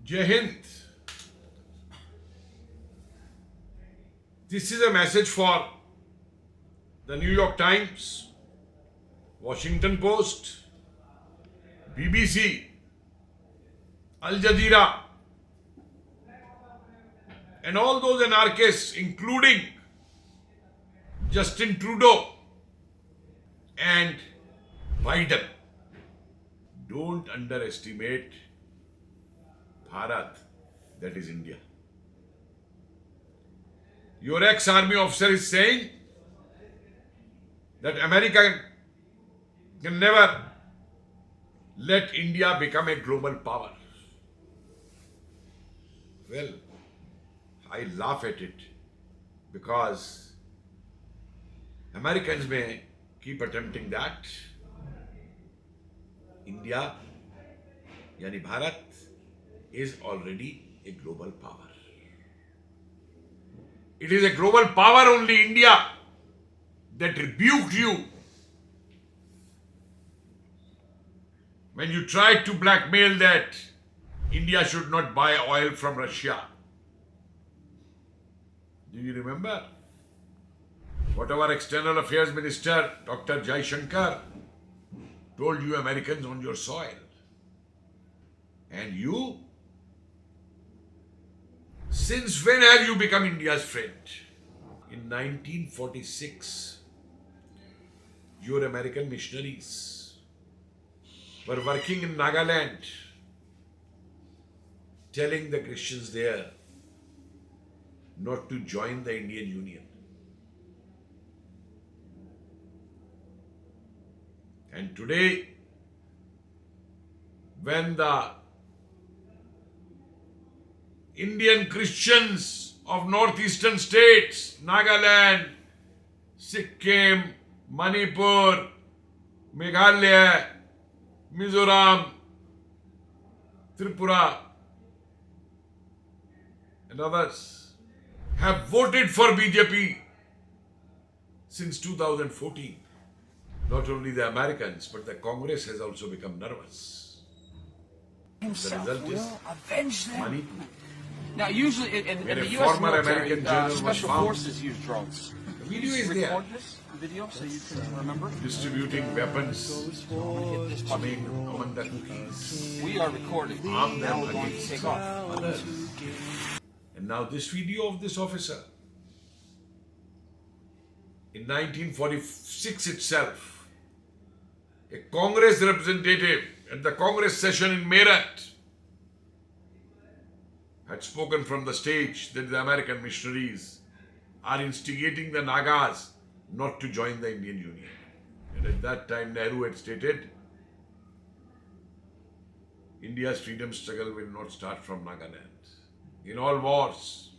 Jai Hind. This is a message for the New York Times, Washington Post, BBC, Al Jazeera, and all those anarchists, including Justin Trudeau and Biden. Don't underestimate Bharat, that is India. Your ex-army officer is saying that America can never let India become a global power. Well, I laugh at it because Americans may keep attempting that. India, yani Bharat, is already a global power. It is a global power only India that rebuked you when you tried to blackmail that India should not buy oil from Russia. Do you remember what our External Affairs Minister, Dr. Jaishankar, told you Americans on your soil? And you? Since when have you become India's friend? In 1946, your American missionaries were working in Nagaland, telling the Christians there not to join the Indian Union. And today, when the Indian Christians of northeastern states, Nagaland, Sikkim, Manipur, Meghalaya, Mizoram, Tripura, and others have voted for BJP since 2014. Not only the Americans, but the Congress has also become nervous. The result is Manipur. Now, usually in Where the a U.S. former military, American general was special found. forces use drones. The video is there. Record this video so you can remember. Distributing weapons, I'm gonna hit this button. coming among the cookies, We are recording. arm Now them we're going to against take off. others. And now this video of this officer, in 1946 itself, a Congress representative at the Congress session in Meerut had spoken from the stage that the American missionaries are instigating the Nagas not to join the Indian Union. And at that time, Nehru had stated, India's freedom struggle will not start from Nagaland. In all wars,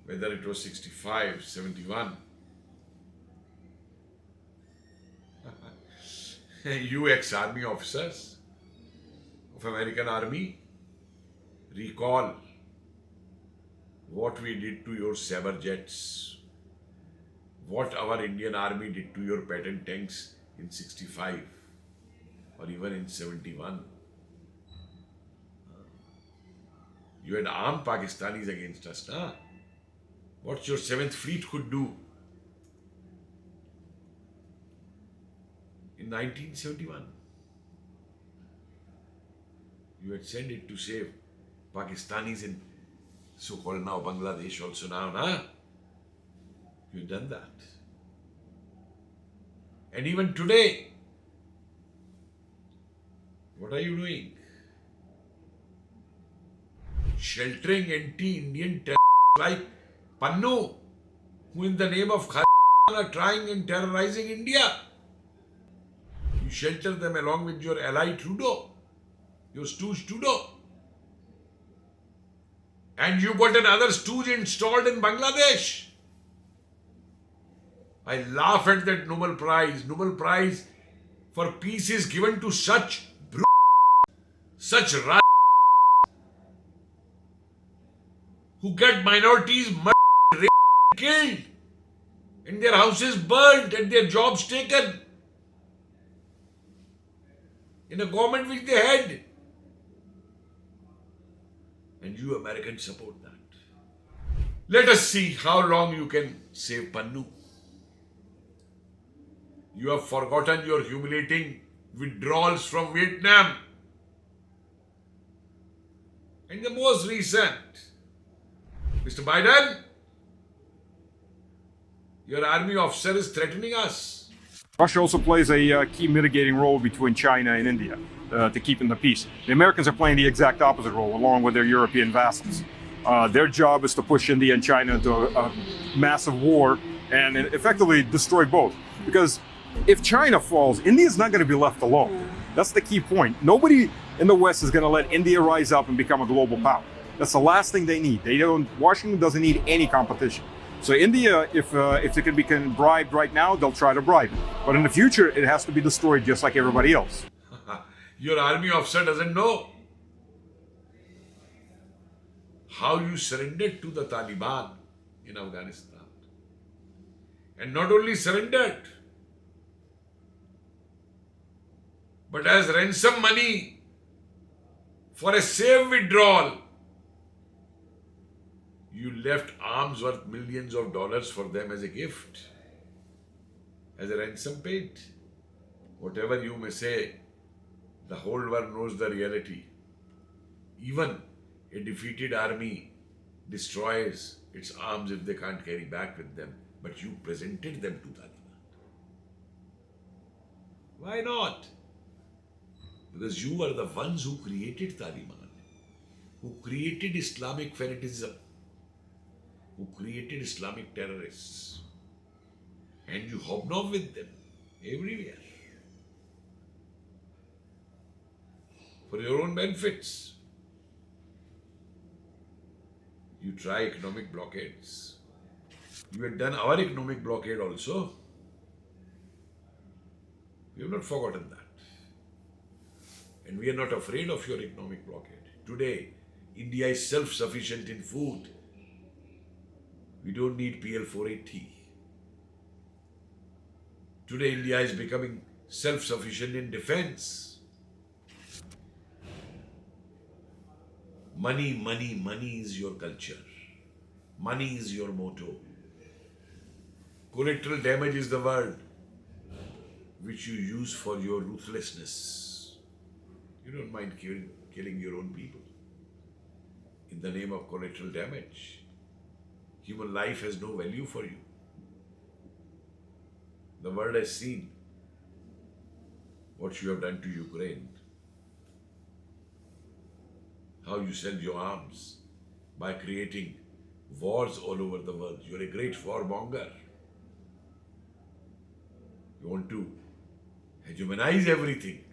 whether it was 65, 71, you ex-army officers of American Army, recall what we did to your Sabre jets, what our Indian Army did to your Patton tanks in 65 or even in 71. You had armed Pakistanis against us, nah? What your 7th Fleet could do in 1971. You had sent it to save Pakistanis in so-called now Bangladesh also now, nah? You've done that. And even today, what are you doing? Sheltering anti-Indian terrorists like Pannu, who in the name of Khalid are trying and terrorizing India. You shelter them along with your ally Trudeau, your stooge Trudeau. And you got another stooge installed in Bangladesh. I laugh at that Nobel Prize. Nobel Prize for peace is given to such such who get minorities murdered, raped, killed, and their houses burned and their jobs taken in a government which they had. And you Americans support that. Let us see how long you can save Pannu. You have forgotten your humiliating withdrawals from Vietnam. And the most recent, Mr. Biden, your army officer is threatening us. Russia also plays a key mitigating role between China and India to keeping the peace. The Americans are playing the exact opposite role, along with their European vassals. Their job is to push India and China into a massive war and effectively destroy both. Because if China falls, India is not going to be left alone. That's the key point. Nobody in the West is going to let India rise up and become a global power. That's the last thing they need. Washington doesn't need any competition. So India, if they can be bribed right now, they'll try to bribe it. But in the future, it has to be destroyed just like everybody else. Your army officer doesn't know how you surrendered to the Taliban in Afghanistan. And not only surrendered, but as ransom money for a safe withdrawal, you left arms worth millions of dollars for them as a gift, as a ransom paid. Whatever you may say, the whole world knows the reality. Even a defeated army destroys its arms if they can't carry back with them. But you presented them to Taliban. Why not? Because you are the ones who created Taliban, who created Islamic fanaticism, who created Islamic terrorists. And you hobnob with them everywhere for your own benefits. You try economic blockades. You had done our economic blockade also. We have not forgotten that. And we are not afraid of your economic blockade. Today, India is self-sufficient in food. We don't need PL 480. Today, India is becoming self-sufficient in defense. Money, money, money is your culture. Money is your motto. Collateral damage is the word which you use for your ruthlessness. You don't mind killing your own people in the name of collateral damage. Human life has no value for you. The world has seen what you have done to Ukraine. How you sell your arms by creating wars all over the world. You're a great warmonger. You want to hegemonize everything.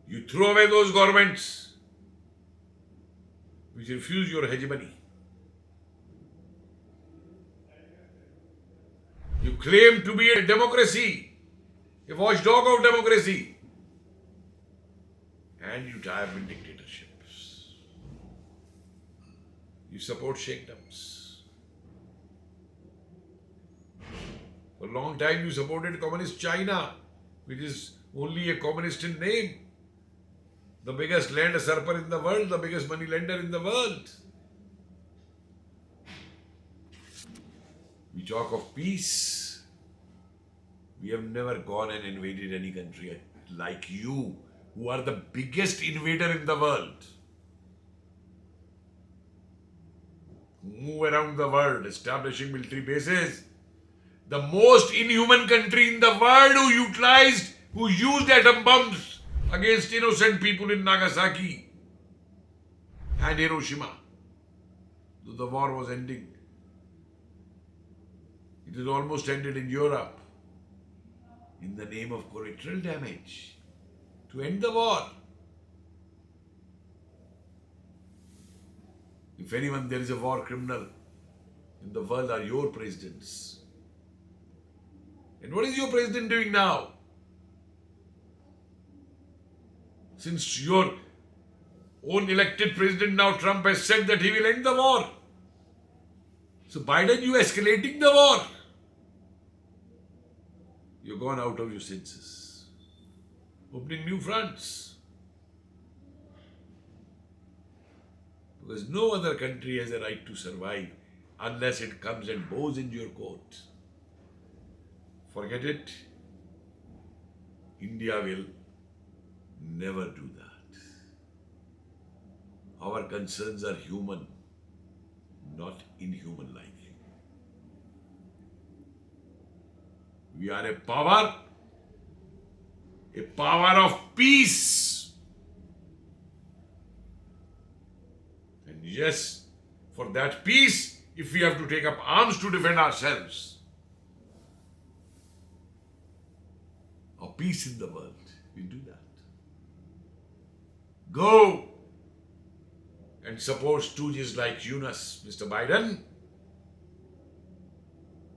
You throw away those governments which refuse your hegemony. You claim to be a democracy, a watchdog of democracy, and you tie up in dictatorships. You support sheikdoms. For a long time you supported communist China, which is only a communist in name. The biggest land usurper in the world, the biggest money lender in the world. We talk of peace. We have never gone and invaded any country like you, who are the biggest invader in the world. Move around the world, establishing military bases. The most inhuman country in the world who used atom bombs against innocent people in Nagasaki and Hiroshima. Though the war was ending. It has almost ended in Europe. In the name of collateral damage. To end the war. If anyone, there is a war criminal in the world, are your presidents. And what is your president doing now? Since your own elected president now, Trump, has said that he will end the war. So Biden, you escalating the war. You're gone out of your senses. opening new fronts. Because no other country has a right to survive unless it comes and bows in your court. Forget it. India will never do that. Our concerns are human, not inhuman-like. We are a power of peace. And yes, for that peace, if we have to take up arms to defend ourselves, or peace in the world, we'll do that. Go and support stooges like Yunus, Mr. Biden,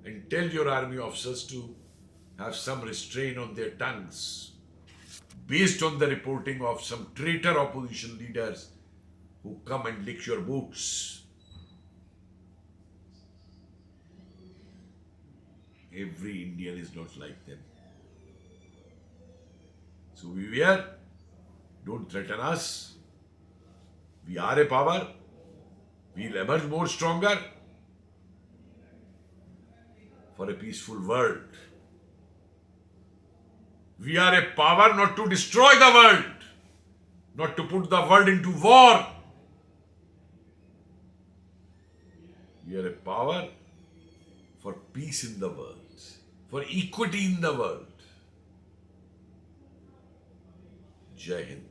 and tell your army officers to have some restraint on their tongues, based on the reporting of some traitor opposition leaders who come and lick your boots. Every Indian is not like them. So don't threaten us. We are a power. We'll emerge more stronger for a peaceful world. We are a power not to destroy the world, not to put the world into war. We are a power for peace in the world, for equity in the world. Jai Hind.